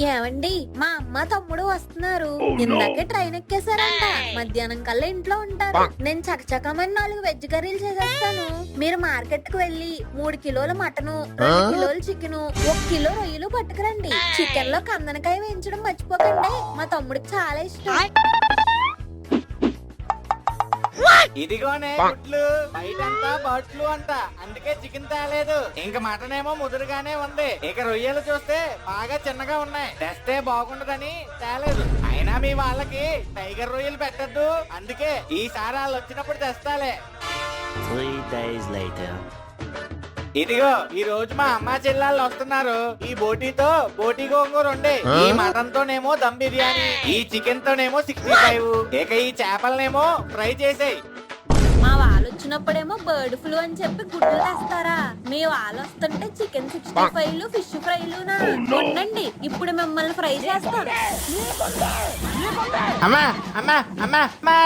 ఏమండి, మా అమ్మ తమ్ముడు వస్తున్నారు. ఇందాకే ట్రైన్ ఎక్కేసారంట. మధ్యాహ్నం కల్లా ఇంట్లో ఉంటారు. నేను చకచకమని 4 వెజ్ కర్రీలు చేసేస్తాను. మీరు మార్కెట్ కు వెళ్లి 3 కిలోల మటను, 2 కిలోలు చికెను, 1 కిలో రొయ్యలు పట్టుకురండి. చికెన్ లో కందనకాయ వేయించడం మర్చిపోకండి. మా తమ్ముడికి చాలా ఇష్టం. ఇదిగోనే గుడ్లు, బయటంతా బట్లు అంట, అందుకే చికెన్ తేలేదు. ఇంక మటన్ ఏమో ముదురుగానే ఉంది. ఇక రొయ్యలు చూస్తే బాగా చిన్నగా ఉన్నాయి. తెస్తే బాగుండదని తేలేదు. అయినా మీ వాళ్ళకి టైగర్ రొయ్యలు పెట్టద్దు, అందుకే ఈసారి వాళ్ళు వచ్చినప్పుడు తెస్తాలే. 3 days later. ఇదిగో ఈ రోజు మా అమ్మ చెల్లెళ్ళు వస్తున్నారు. ఈ బోటీతో బోటీ గోంగూర ఉండే, ఈ మటన్ తోనేమో దమ్ బిర్యానీ, ఈ చికెన్ తోనేమో 65, ఇక ఈ చేపలనేమో ఫ్రై చేసేయి. మా వాళ్ళు వచ్చినప్పుడేమో బర్డ్ ఫ్లూ అని చెప్పి గుడ్లు తెస్తారా? మీ వాళ్ళు వస్తుంటే చికెన్ 65లు, ఫిష్ ఫ్రైలునా? ఉండండి, ఇప్పుడు మిమ్మల్ని ఫ్రై చేస్తాను. అమ్మా అమ్మా అమ్మా అమ్మా